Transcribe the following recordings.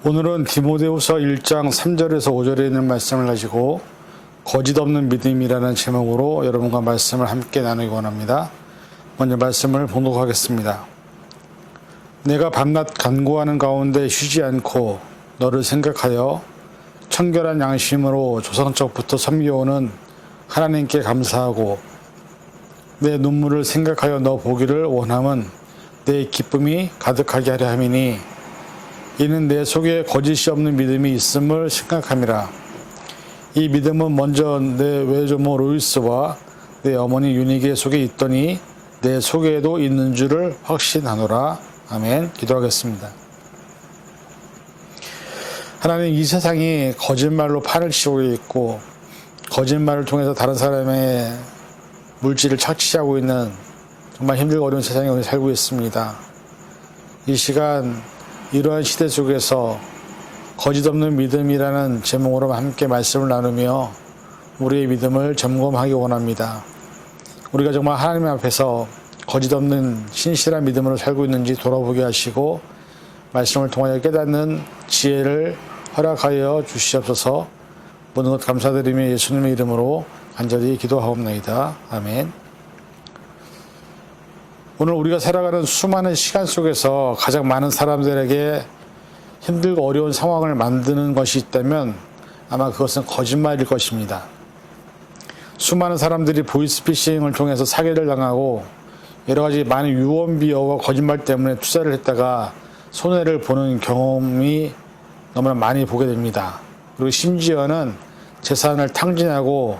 오늘은 디모데후서 1장 3절에서 5절에 있는 말씀을 가지고 거짓 없는 믿음이라는 제목으로 여러분과 말씀을 함께 나누기 원합니다. 먼저 말씀을 봉독하겠습니다. 내가 밤낮 간구하는 가운데 쉬지 않고 너를 생각하여 청결한 양심으로 조상적부터 섬겨오는 하나님께 감사하고 내 눈물을 생각하여 너 보기를 원함은 내 기쁨이 가득하게 하려 함이니 이는 내 속에 거짓이 없는 믿음이 있음을 생각함이라. 이 믿음은 먼저 내 외조모 로이스와 내 어머니 유니게 속에 있더니 내 속에도 있는 줄을 확신하노라. 아멘. 기도하겠습니다. 하나님, 이 세상이 거짓말로 판을 치고 있고 거짓말을 통해서 다른 사람의 물질을 착취하고 있는 정말 힘들고 어려운 세상에 우리 살고 있습니다. 이 시간 이러한 시대 속에서 거짓 없는 믿음이라는 제목으로 함께 말씀을 나누며 우리의 믿음을 점검하기 원합니다. 우리가 정말 하나님 앞에서 거짓 없는 신실한 믿음으로 살고 있는지 돌아보게 하시고 말씀을 통하여 깨닫는 지혜를 허락하여 주시옵소서. 모든 것 감사드리며 예수님의 이름으로 간절히 기도하옵나이다. 아멘. 오늘 우리가 살아가는 수많은 시간 속에서 가장 많은 사람들에게 힘들고 어려운 상황을 만드는 것이 있다면 아마 그것은 거짓말일 것입니다. 수많은 사람들이 보이스피싱을 통해서 사기를 당하고 여러 가지 많은 유언비어와 거짓말 때문에 투자를 했다가 손해를 보는 경험이 너무나 많이 보게 됩니다. 그리고 심지어는 재산을 탕진하고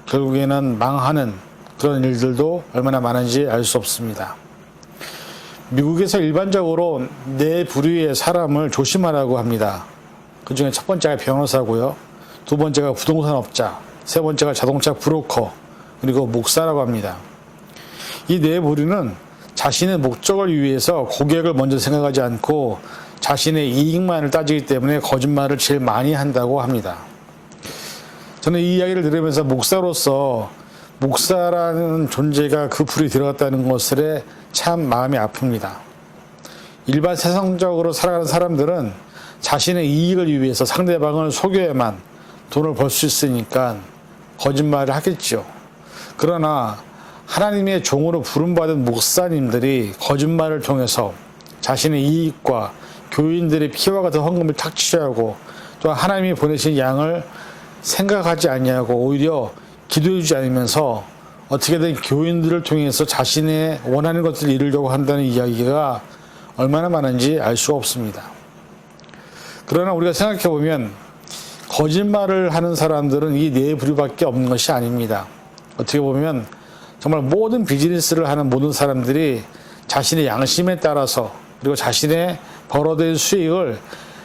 결국에는 망하는 그런 일들도 얼마나 많은지 알 수 없습니다. 미국에서 일반적으로 네 부류의 사람을 조심하라고 합니다. 그 중에 첫 번째가 변호사고요. 두 번째가 부동산업자, 세 번째가 자동차 브로커, 그리고 목사라고 합니다. 이 네 부류는 자신의 목적을 위해서 고객을 먼저 생각하지 않고 자신의 이익만을 따지기 때문에 거짓말을 제일 많이 한다고 합니다. 저는 이 이야기를 들으면서 목사로서 목사라는 존재가 그 불이 들어갔다는 것에 참 마음이 아픕니다. 일반 세상적으로 살아가는 사람들은 자신의 이익을 위해서 상대방을 속여야만 돈을 벌 수 있으니까 거짓말을 하겠죠. 그러나 하나님의 종으로 부름받은 목사님들이 거짓말을 통해서 자신의 이익과 교인들의 피와 같은 헌금을 탁취하고 또 하나님이 보내신 양을 생각하지 아니하고 오히려 기도해주지 않으면서 어떻게든 교인들을 통해서 자신의 원하는 것들을 이루려고 한다는 이야기가 얼마나 많은지 알 수가 없습니다. 그러나 우리가 생각해보면 거짓말을 하는 사람들은 이 네 부류밖에 없는 것이 아닙니다. 어떻게 보면 정말 모든 비즈니스를 하는 모든 사람들이 자신의 양심에 따라서 그리고 자신의 벌어들인 수익을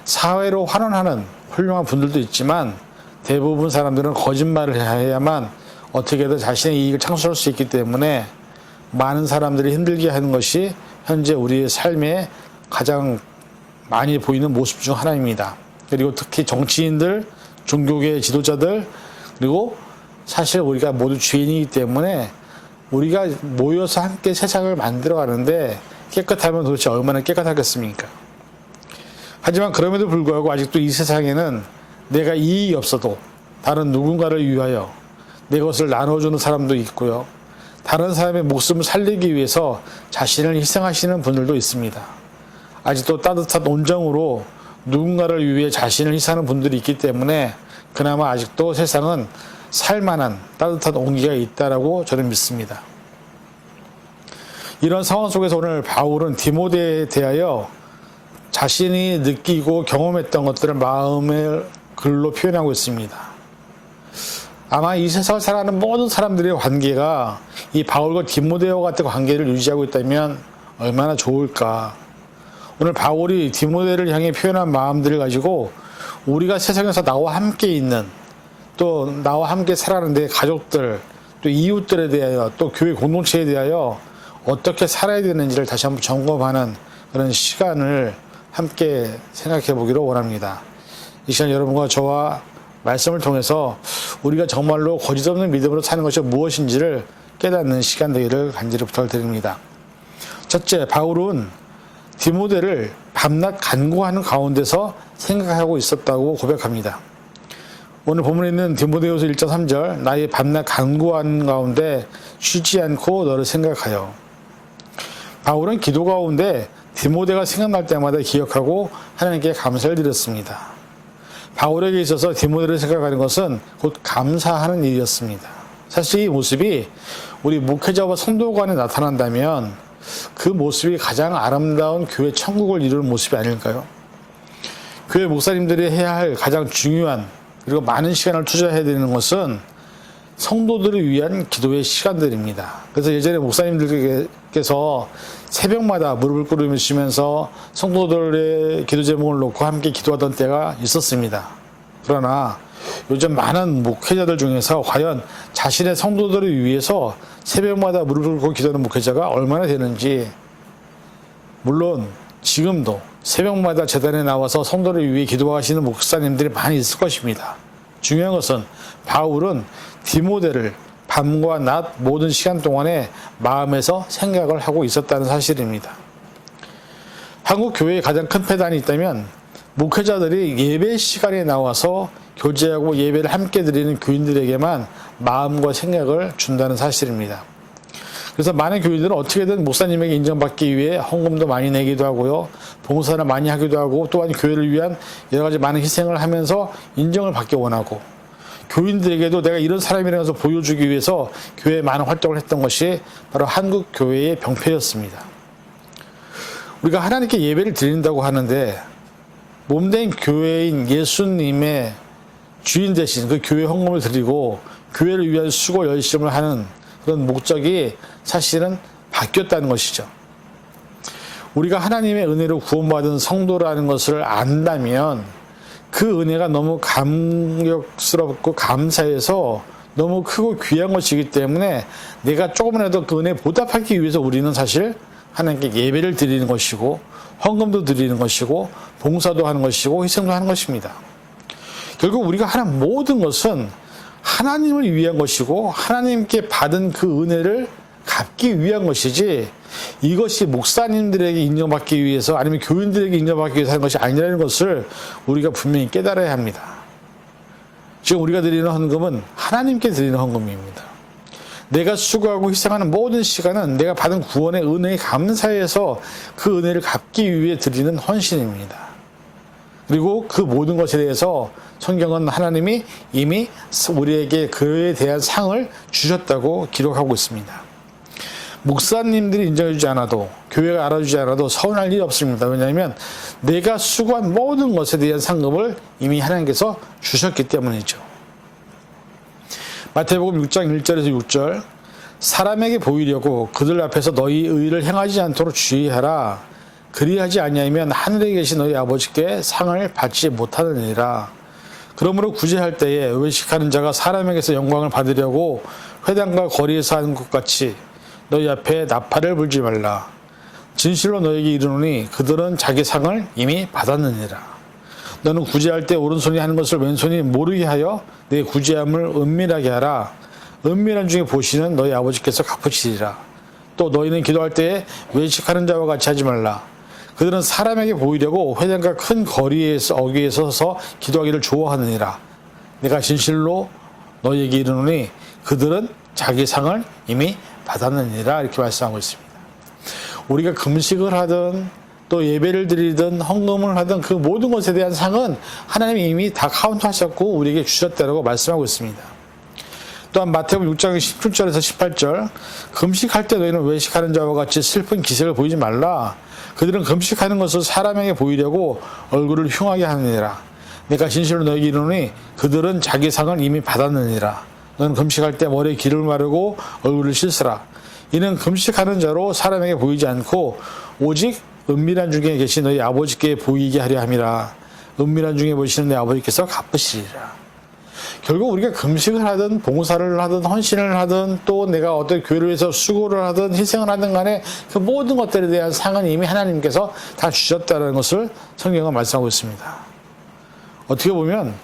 사회로 환원하는 훌륭한 분들도 있지만 대부분 사람들은 거짓말을 해야만 어떻게든 자신의 이익을 창출할 수 있기 때문에 많은 사람들이 힘들게 하는 것이 현재 우리의 삶에 가장 많이 보이는 모습 중 하나입니다. 그리고 특히 정치인들, 종교계 지도자들, 그리고 사실 우리가 모두 죄인이기 때문에 우리가 모여서 함께 세상을 만들어가는데 깨끗하면 도대체 얼마나 깨끗하겠습니까? 하지만 그럼에도 불구하고 아직도 이 세상에는 내가 이익이 없어도 다른 누군가를 위하여 내 것을 나눠주는 사람도 있고요. 다른 사람의 목숨을 살리기 위해서 자신을 희생하시는 분들도 있습니다. 아직도 따뜻한 온정으로 누군가를 위해 자신을 희생하는 분들이 있기 때문에 그나마 아직도 세상은 살만한 따뜻한 온기가 있다라고 저는 믿습니다. 이런 상황 속에서 오늘 바울은 디모데에 대하여 자신이 느끼고 경험했던 것들을 마음의 글로 표현하고 있습니다. 아마 이 세상을 살아가는 모든 사람들의 관계가 이 바울과 디모데와 같은 관계를 유지하고 있다면 얼마나 좋을까. 오늘 바울이 디모데를 향해 표현한 마음들을 가지고 우리가 세상에서 나와 함께 있는 또 나와 함께 살아가는 내 가족들 또 이웃들에 대하여 또 교회 공동체에 대하여 어떻게 살아야 되는지를 다시 한번 점검하는 그런 시간을 함께 생각해 보기를 원합니다. 이 시간 여러분과 저와 말씀을 통해서 우리가 정말로 거짓 없는 믿음으로 사는 것이 무엇인지를 깨닫는 시간 되기를 간절히 부탁드립니다. 첫째, 바울은 디모데를 밤낮 간구하는 가운데서 생각하고 있었다고 고백합니다. 오늘 본문에 있는 디모데후서 1장 3절 나의 밤낮 간구하는 가운데 쉬지 않고 너를 생각하여. 바울은 기도 가운데 디모데가 생각날 때마다 기억하고 하나님께 감사를 드렸습니다. 바울에게 있어서 디모데를 생각하는 것은 곧 감사하는 일이었습니다. 사실 이 모습이 우리 목회자와 성도 간에 나타난다면 그 모습이 가장 아름다운 교회 천국을 이루는 모습이 아닐까요? 교회 목사님들이 해야 할 가장 중요한 그리고 많은 시간을 투자해야 되는 것은 성도들을 위한 기도의 시간들입니다. 그래서 예전에 목사님들께서 새벽마다 무릎을 꿇으시면서 성도들의 기도 제목을 놓고 함께 기도하던 때가 있었습니다. 그러나 요즘 많은 목회자들 중에서 과연 자신의 성도들을 위해서 새벽마다 무릎을 꿇고 기도하는 목회자가 얼마나 되는지, 물론 지금도 새벽마다 제단에 나와서 성도를 위해 기도하시는 목사님들이 많이 있을 것입니다. 중요한 것은 바울은 디모데를 밤과 낮 모든 시간 동안에 마음에서 생각을 하고 있었다는 사실입니다. 한국 교회의 가장 큰 폐단이 있다면 목회자들이 예배 시간에 나와서 교제하고 예배를 함께 드리는 교인들에게만 마음과 생각을 준다는 사실입니다. 그래서 많은 교인들은 어떻게든 목사님에게 인정받기 위해 헌금도 많이 내기도 하고요, 봉사를 많이 하기도 하고, 또한 교회를 위한 여러 가지 많은 희생을 하면서 인정을 받기 원하고, 교인들에게도 내가 이런 사람이라는 것을 보여주기 위해서 교회에 많은 활동을 했던 것이 바로 한국 교회의 병폐였습니다. 우리가 하나님께 예배를 드린다고 하는데 몸된 교회인 예수님의 주인 대신 그 교회 헌금을 드리고 교회를 위한 수고 열심을 하는 그런 목적이 사실은 바뀌었다는 것이죠. 우리가 하나님의 은혜로 구원받은 성도라는 것을 안다면 그 은혜가 너무 감격스럽고 감사해서 너무 크고 귀한 것이기 때문에 내가 조금이라도 그 은혜에 보답하기 위해서 우리는 사실 하나님께 예배를 드리는 것이고 헌금도 드리는 것이고 봉사도 하는 것이고 희생도 하는 것입니다. 결국 우리가 하는 모든 것은 하나님을 위한 것이고 하나님께 받은 그 은혜를 갚기 위한 것이지, 이것이 목사님들에게 인정받기 위해서 아니면 교인들에게 인정받기 위해서 하는 것이 아니라는 것을 우리가 분명히 깨달아야 합니다. 지금 우리가 드리는 헌금은 하나님께 드리는 헌금입니다. 내가 수고하고 희생하는 모든 시간은 내가 받은 구원의 은혜에 감사해서 그 은혜를 갚기 위해 드리는 헌신입니다. 그리고 그 모든 것에 대해서 성경은 하나님이 이미 우리에게 그에 대한 상을 주셨다고 기록하고 있습니다. 목사님들이 인정해주지 않아도, 교회가 알아주지 않아도 서운할 일이 없습니다. 왜냐하면 내가 수고한 모든 것에 대한 상급을 이미 하나님께서 주셨기 때문이죠. 마태복음 6장 1절에서 6절 사람에게 보이려고 그들 앞에서 너희 의를 행하지 않도록 주의하라. 그리하지 아니하면 하늘에 계신 너희 아버지께 상을 받지 못하느니라. 그러므로 구제할 때에 외식하는 자가 사람에게서 영광을 받으려고 회당과 거리에서 하는 것 같이 너희 앞에 나팔을 불지 말라. 진실로 너에게 이르노니 그들은 자기 상을 이미 받았느니라. 너는 구제할 때 오른손이 하는 것을 왼손이 모르게 하여 내 구제함을 은밀하게 하라. 은밀한 중에 보시는 너희 아버지께서 갚으시리라. 또 너희는 기도할 때에 외식하는 자와 같이 하지 말라. 그들은 사람에게 보이려고 회당과 큰 거리에서 어귀에 서서 기도하기를 좋아하느니라. 내가 진실로 너희에게 이르노니 그들은 자기 상을 이미 받았느니라. 이렇게 말씀하고 있습니다. 우리가 금식을 하든 또 예배를 드리든 헌금을 하든 그 모든 것에 대한 상은 하나님이 이미 다 카운트하셨고 우리에게 주셨다고 말씀하고 있습니다. 또한 마태복음 6장 17절에서 18절 금식할 때 너희는 외식하는 자와 같이 슬픈 기색을 보이지 말라. 그들은 금식하는 것을 사람에게 보이려고 얼굴을 흉하게 하느니라. 내가 진실로 너희에게 이르노니 그들은 자기 상을 이미 받았느니라. 너는 금식할 때 머리에 기름을 바르고 얼굴을 씻으라. 이는 금식하는 자로 사람에게 보이지 않고 오직 은밀한 중에 계신 너희 아버지께 보이게 하려 함이라. 은밀한 중에 보시는 내 아버지께서 갚으시리라. 결국 우리가 금식을 하든 봉사를 하든 헌신을 하든 또 내가 어떤 교회를 위해서 수고를 하든 희생을 하든 간에 그 모든 것들에 대한 상은 이미 하나님께서 다 주셨다는 것을 성경은 말씀하고 있습니다. 어떻게 보면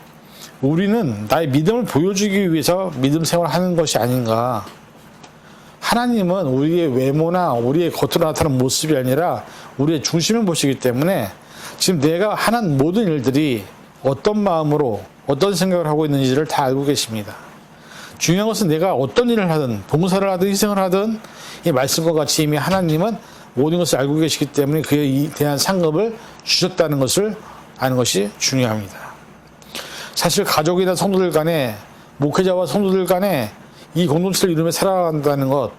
우리는 나의 믿음을 보여주기 위해서 믿음 생활을 하는 것이 아닌가. 하나님은 우리의 외모나 우리의 겉으로 나타나는 모습이 아니라 우리의 중심을 보시기 때문에 지금 내가 하는 모든 일들이 어떤 마음으로 어떤 생각을 하고 있는지를 다 알고 계십니다. 중요한 것은 내가 어떤 일을 하든 봉사를 하든 희생을 하든 이 말씀과 같이 이미 하나님은 모든 것을 알고 계시기 때문에 그에 대한 상급을 주셨다는 것을 아는 것이 중요합니다. 사실 가족이나 성도들 간에 목회자와 성도들 간에 이 공동체를 이루며 살아간다는 것,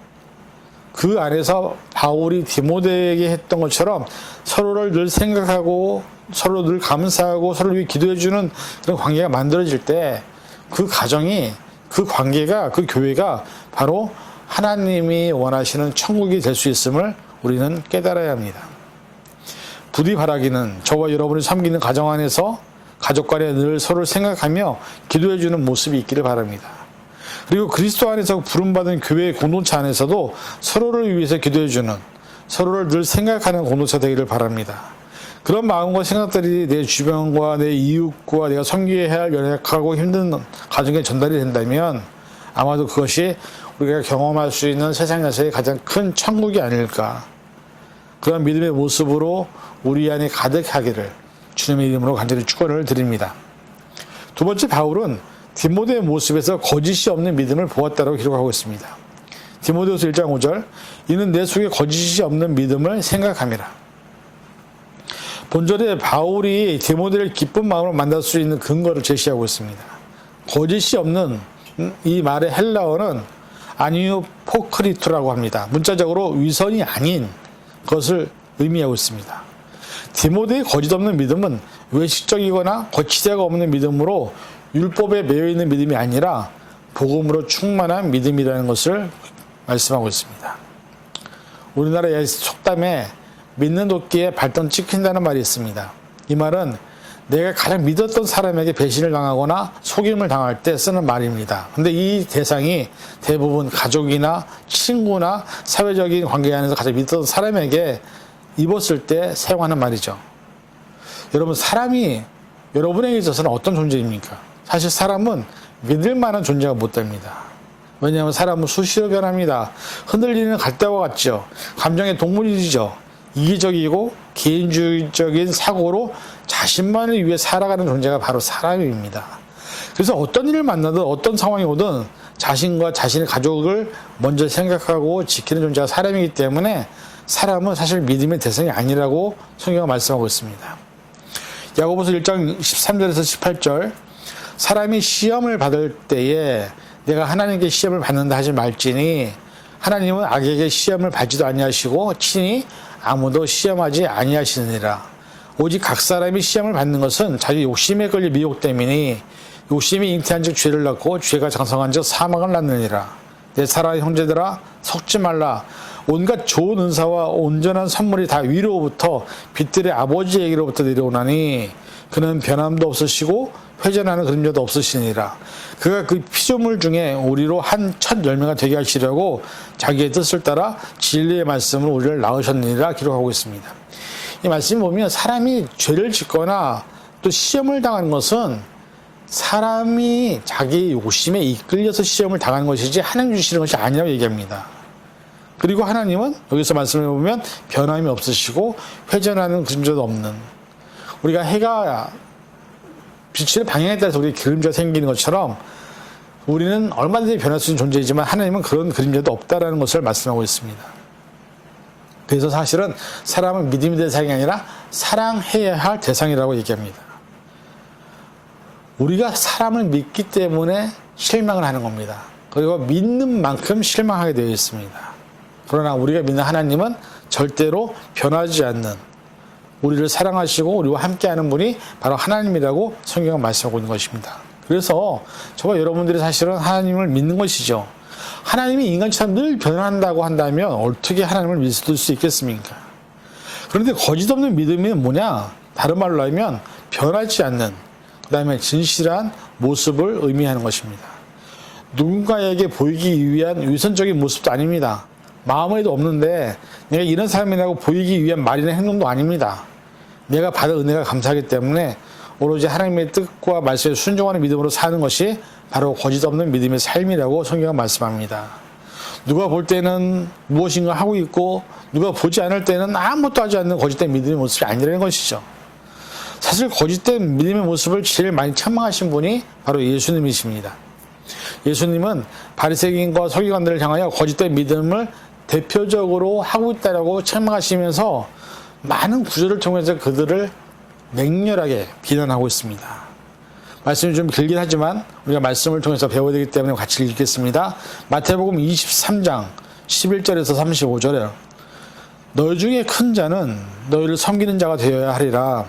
그 안에서 바울이 디모데에게 했던 것처럼 서로를 늘 생각하고 서로 늘 감사하고 서로를 위해 기도해주는 그런 관계가 만들어질 때 그 가정이, 그 관계가, 그 교회가 바로 하나님이 원하시는 천국이 될 수 있음을 우리는 깨달아야 합니다. 부디 바라기는 저와 여러분이 섬기는 가정 안에서 가족 간에 늘 서로를 생각하며 기도해주는 모습이 있기를 바랍니다. 그리고 그리스도 안에서 부름받은 교회 공동체 안에서도 서로를 위해서 기도해주는, 서로를 늘 생각하는 공동체 되기를 바랍니다. 그런 마음과 생각들이 내 주변과 내 이웃과 내가 섬겨야 할 연약하고 힘든 가정에 전달이 된다면 아마도 그것이 우리가 경험할 수 있는 세상에서의 가장 큰 천국이 아닐까. 그런 믿음의 모습으로 우리 안에 가득하기를 주님의 이름으로 간절히 축원을 드립니다. 두 번째, 바울은 디모데의 모습에서 거짓이 없는 믿음을 보았다고 기록하고 있습니다. 디모데후서 1장 5절, 이는 내 속에 거짓이 없는 믿음을 생각함이라. 본절에 바울이 디모데를 기쁜 마음으로 만날 수 있는 근거를 제시하고 있습니다. 거짓이 없는 이 말의 헬라어는 아니오포크리토라고 합니다. 문자적으로 위선이 아닌 것을 의미하고 있습니다. 디모데의 거짓 없는 믿음은 외식적이거나 거치대가 없는 믿음으로 율법에 매여 있는 믿음이 아니라 복음으로 충만한 믿음이라는 것을 말씀하고 있습니다. 우리나라의 속담에 믿는 도끼에 발등 찍힌다는 말이 있습니다. 이 말은 내가 가장 믿었던 사람에게 배신을 당하거나 속임을 당할 때 쓰는 말입니다. 근데 이 대상이 대부분 가족이나 친구나 사회적인 관계 안에서 가장 믿었던 사람에게 입었을 때 사용하는 말이죠. 여러분, 사람이 여러분에게 있어서는 어떤 존재입니까? 사실 사람은 믿을 만한 존재가 못 됩니다. 왜냐하면 사람은 수시로 변합니다. 흔들리는 갈대와 같죠. 감정의 동물이죠. 이기적이고 개인주의적인 사고로 자신만을 위해 살아가는 존재가 바로 사람입니다. 그래서 어떤 일을 만나든 어떤 상황이 오든 자신과 자신의 가족을 먼저 생각하고 지키는 존재가 사람이기 때문에 사람은 사실 믿음의 대상이 아니라고 성경은 말씀하고 있습니다. 야고보서 1장 13절에서 18절, 사람이 시험을 받을 때에 내가 하나님께 시험을 받는다 하지 말지니 하나님은 악에게 시험을 받지도 아니하시고 친히 아무도 시험하지 아니하시느니라. 오직 각 사람이 시험을 받는 것은 자기 욕심에 걸려 미혹됨이니 욕심이 잉태한 즉 죄를 낳고 죄가 장성한 즉 사망을 낳느니라. 내 사랑하는 형제들아, 속지 말라. 온갖 좋은 은사와 온전한 선물이 다 위로부터 빛들의 아버지에게로부터 내려오나니 그는 변함도 없으시고 회전하는 그림자도 없으시니라. 그가 그 피조물 중에 우리로 한 첫 열매가 되게 하시려고 자기의 뜻을 따라 진리의 말씀을 우리를 낳으셨느니라 기록하고 있습니다. 이 말씀 보면 사람이 죄를 짓거나 또 시험을 당하는 것은 사람이 자기 욕심에 이끌려서 시험을 당하는 것이지 하나님 주시는 것이 아니라고 얘기합니다. 그리고 하나님은 여기서 말씀해 보면 변함이 없으시고 회전하는 그림자도 없는, 우리가 해가 빛의 방향에 따라서 우리 그림자가 생기는 것처럼 우리는 얼마든지 변할 수 있는 존재이지만 하나님은 그런 그림자도 없다라는 것을 말씀하고 있습니다. 그래서 사실은 사람은 믿음의 대상이 아니라 사랑해야 할 대상이라고 얘기합니다. 우리가 사람을 믿기 때문에 실망을 하는 겁니다. 그리고 믿는 만큼 실망하게 되어 있습니다. 그러나 우리가 믿는 하나님은 절대로 변하지 않는, 우리를 사랑하시고 우리와 함께하는 분이 바로 하나님이라고 성경은 말씀하고 있는 것입니다. 그래서 저와 여러분들이 사실은 하나님을 믿는 것이죠. 하나님이 인간처럼 늘 변한다고 한다면 어떻게 하나님을 믿을 수 있겠습니까? 그런데 거짓 없는 믿음이 뭐냐? 다른 말로 하면 변하지 않는, 그 다음에 진실한 모습을 의미하는 것입니다. 누군가에게 보이기 위한 위선적인 모습도 아닙니다. 마음에도 없는데 내가 이런 사람이라고 보이기 위한 말이나 행동도 아닙니다. 내가 받은 은혜가 감사하기 때문에 오로지 하나님의 뜻과 말씀에 순종하는 믿음으로 사는 것이 바로 거짓 없는 믿음의 삶이라고 성경은 말씀합니다. 누가 볼 때는 무엇인가 하고 있고 누가 보지 않을 때는 아무것도 하지 않는 거짓된 믿음의 모습이 아니라는 것이죠. 사실 거짓된 믿음의 모습을 제일 많이 책망하신 분이 바로 예수님이십니다. 예수님은 바리새인과 서기관들을 향하여 거짓된 믿음을 대표적으로 하고 있다라고 책망하시면서 많은 구절을 통해서 그들을 맹렬하게 비난하고 있습니다. 말씀이 좀 길긴 하지만 우리가 말씀을 통해서 배워야 되기 때문에 같이 읽겠습니다. 마태복음 23장 11절에서 35절에 너희 중에 큰 자는 너희를 섬기는 자가 되어야 하리라.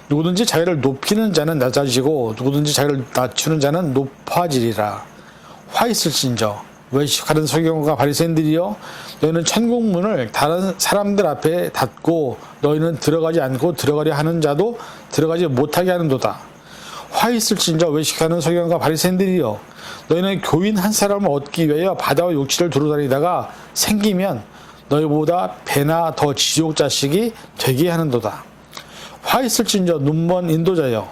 누구든지 자기를 높이는 자는 낮아지고 누구든지 자기를 낮추는 자는 높아지리라. 화 있을진저 외식하는 서기관과 바리새인들이여 너희는 천국문을 다른 사람들 앞에 닫고 너희는 들어가지 않고 들어가려 하는 자도 들어가지 못하게 하는도다. 화 있을진저 외식하는 서기관과 바리새인들이여 너희는 교인 한 사람을 얻기 위하여 바다와 욕지를 두루다니다가 생기면 너희보다 배나 더 지옥 자식이 되게 하는도다. 화 있을진저 눈먼 인도자여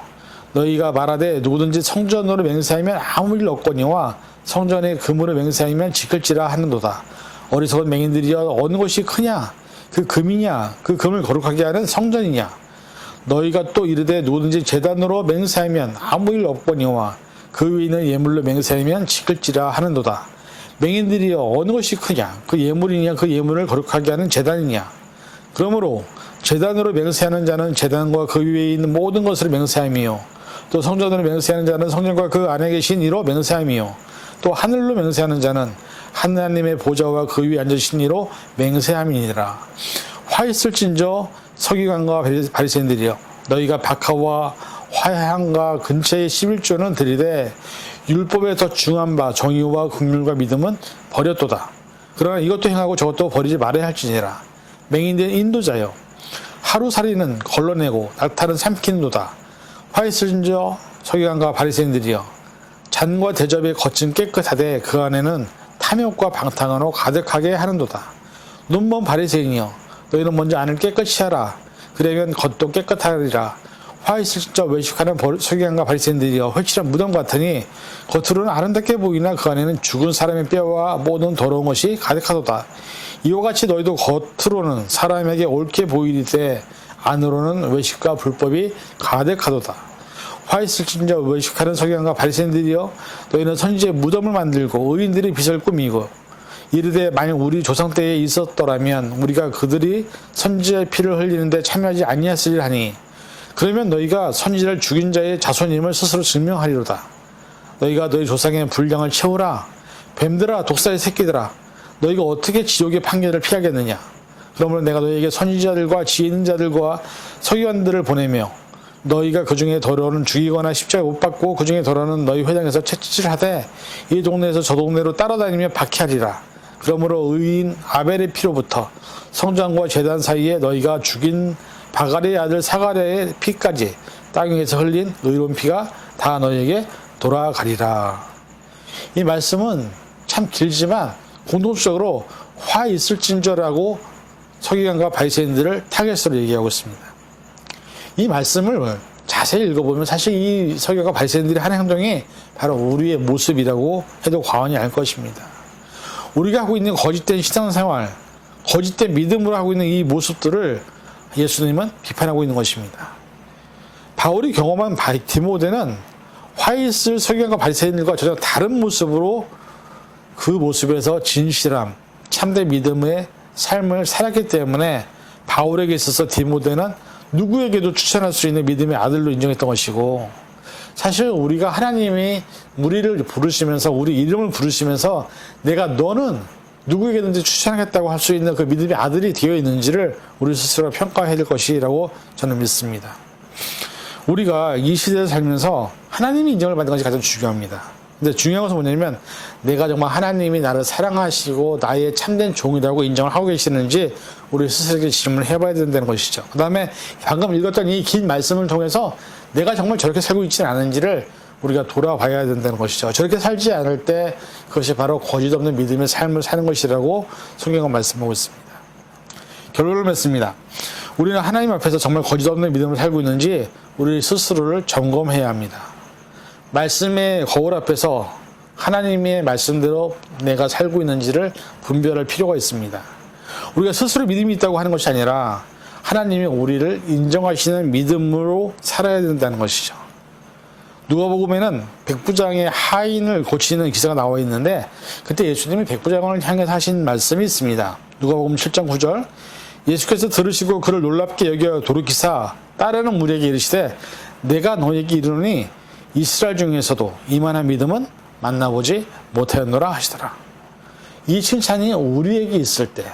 너희가 말하되 누구든지 성전으로 맹세하면 아무 일 없거니와 성전의 금으로 맹세하면 지킬지라 하는도다. 어리석은 맹인들이여 어느 것이 크냐 그 금이냐 그 금을 거룩하게 하는 성전이냐. 너희가 또 이르되 누구든지 제단으로 맹세하면 아무 일 없거니와 그 위에 있는 예물로 맹세하면 지킬지라 하는도다. 맹인들이여 어느 것이 크냐 그 예물이냐 그 예물을 거룩하게 하는 제단이냐. 그러므로 제단으로 맹세하는 자는 제단과 그 위에 있는 모든 것을 맹세함이요 또 성전으로 맹세하는 자는 성전과 그 안에 계신 이로 맹세함이요 또 하늘로 맹세하는 자는 하나님의 보좌와 그 위에 앉으신 이로 맹세함이니라. 화 있을진저 서기관과 바리새인들이여 너희가 박하와 화향과 근처의 11조는 드리되 율법에 더 중한 바 정의와 긍휼과 믿음은 버렸도다. 그러나 이것도 행하고 저것도 버리지 말아야 할지니라. 맹인된 인도자여 하루살이는 걸러내고 낙타는 삼키는도다. 화 있을진저 서기관과 바리새인들이여 잔과 대접의 겉은 깨끗하되 그 안에는 탐욕과 방탕으로 가득하게 하는도다. 눈먼 바리새인이여 너희는 먼저 안을 깨끗이 하라. 그러면 겉도 깨끗하리라. 화 있을진저 외식하는 서기관과 바리새인들이여 회칠한 무덤 같으니 겉으로는 아름답게 보이나 그 안에는 죽은 사람의 뼈와 모든 더러운 것이 가득하도다. 이와 같이 너희도 겉으로는 사람에게 옳게 보이리되 안으로는 외식과 불법이 가득하도다. 화 있을진저 외식하는 서기관과 바리새인들이여 너희는 선지의 무덤을 만들고 의인들의 빚을 꾸미고 이르되 만약 우리 조상 때에 있었더라면 우리가 그들이 선지자의 피를 흘리는데 참여하지 아니하으리라 하니 그러면 너희가 선지자를 죽인 자의 자손임을 스스로 증명하리로다. 너희가 너희 조상의 분량을 채우라. 뱀들아 독사의 새끼들아 너희가 어떻게 지옥의 판결을 피하겠느냐. 그러므로 내가 너희에게 선지자들과 지혜 있는 자들과 서기관들을 보내며 너희가 그 중에 더러는 죽이거나 십자가에 못 박고 그 중에 더러는 너희 회당에서 채찍질하되 이 동네에서 저 동네로 따라다니며 박해하리라. 그러므로 의인 아벨의 피로부터 성전과 제단 사이에 너희가 죽인 바가리의 아들 사가랴의 피까지 땅 위에서 흘린 의로운 피가 다 너희에게 돌아가리라. 이 말씀은 참 길지만 공통적으로 화 있을진저라고 서기관과 바리새인들을 타겟으로 얘기하고 있습니다. 이 말씀을 자세히 읽어보면 사실 이 서기관과 바리새인들이 하는 행동이 바로 우리의 모습이라고 해도 과언이 아닐 것입니다. 우리가 하고 있는 거짓된 신앙생활, 거짓된 믿음으로 하고 있는 이 모습들을 예수님은 비판하고 있는 것입니다. 바울이 경험한 디모데는 화 있을 서기관과 바리새인들과 전혀 다른 모습으로 그 모습에서 진실함, 참된 믿음의 삶을 살았기 때문에 바울에게 있어서 디모데는 누구에게도 추천할 수 있는 믿음의 아들로 인정했던 것이고 사실 우리가 하나님이 우리를 부르시면서 우리 이름을 부르시면서 내가 너는 누구에게든지 추천하겠다고 할 수 있는 그 믿음의 아들이 되어 있는지를 우리 스스로 평가해야 될 것이라고 저는 믿습니다. 우리가 이 시대에 살면서 하나님이 인정을 받는 것이 가장 중요합니다. 근데 중요한 것은 뭐냐면 내가 정말 하나님이 나를 사랑하시고 나의 참된 종이라고 인정을 하고 계시는지 우리 스스로에게 질문을 해봐야 된다는 것이죠. 그 다음에 방금 읽었던 이 긴 말씀을 통해서 내가 정말 저렇게 살고 있지는 않은지를 우리가 돌아봐야 된다는 것이죠. 저렇게 살지 않을 때 그것이 바로 거짓 없는 믿음의 삶을 사는 것이라고 성경은 말씀하고 있습니다. 결론을 맺습니다. 우리는 하나님 앞에서 정말 거짓 없는 믿음을 살고 있는지 우리 스스로를 점검해야 합니다. 말씀의 거울 앞에서 하나님의 말씀대로 내가 살고 있는지를 분별할 필요가 있습니다. 우리가 스스로 믿음이 있다고 하는 것이 아니라 하나님이 우리를 인정하시는 믿음으로 살아야 된다는 것이죠. 누가복음에는 백부장의 하인을 고치는 기사가 나와 있는데 그때 예수님이 백부장을 향해서 하신 말씀이 있습니다. 누가복음 7장 9절 예수께서 들으시고 그를 놀랍게 여겨 돌이키사 따르는 무리에게 이르시되 내가 너에게 이르노니 이스라엘 중에서도 이만한 믿음은 만나보지 못하였노라 하시더라. 이 칭찬이 우리에게 있을 때,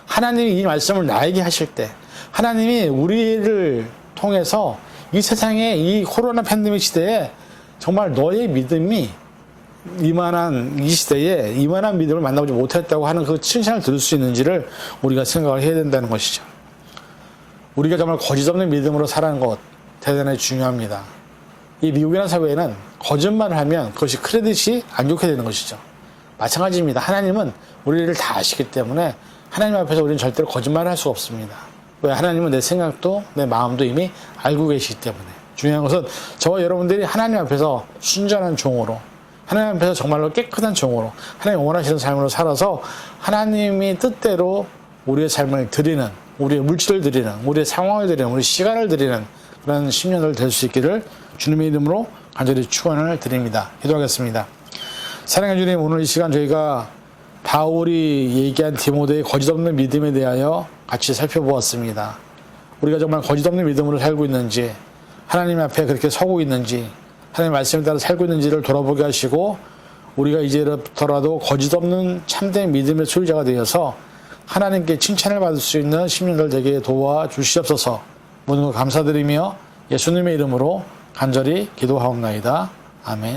하나님이 이 말씀을 나에게 하실 때, 하나님이 우리를 통해서 이 세상에 이 코로나 팬데믹 시대에 정말 너의 믿음이 이만한 이 시대에 이만한 믿음을 만나보지 못했다고 하는 그 칭찬을 들을 수 있는지를 우리가 생각을 해야 된다는 것이죠. 우리가 정말 거짓 없는 믿음으로 살아가는 것 대단히 중요합니다. 이 미국이라는 사회에는 거짓말을 하면 그것이 크레딧이 안 좋게 되는 것이죠. 마찬가지입니다. 하나님은 우리를 다 아시기 때문에 하나님 앞에서 우리는 절대로 거짓말을 할 수가 없습니다. 왜? 하나님은 내 생각도 내 마음도 이미 알고 계시기 때문에. 중요한 것은 저와 여러분들이 하나님 앞에서 순전한 종으로, 하나님 앞에서 정말로 깨끗한 종으로, 하나님 원하시는 삶으로 살아서 하나님이 뜻대로 우리의 삶을 드리는, 우리의 물질을 드리는, 우리의 상황을 드리는, 우리의 시간을 드리는 그런 10년을 될 수 있기를 주님의 이름으로 간절히 축원을 드립니다. 기도하겠습니다. 사랑해 주님, 오늘 이 시간 저희가 바울이 얘기한 디모데의 거짓 없는 믿음에 대하여 같이 살펴보았습니다. 우리가 정말 거짓 없는 믿음으로 살고 있는지, 하나님 앞에 그렇게 서고 있는지, 하나님 말씀에 따라 살고 있는지를 돌아보게 하시고 우리가 이제부터라도 거짓 없는 참된 믿음의 소유자가 되어서 하나님께 칭찬을 받을 수 있는 10년들 되게 도와주시옵소서. 모든 것 감사드리며 예수님의 이름으로 간절히 기도하옵나이다. 아멘.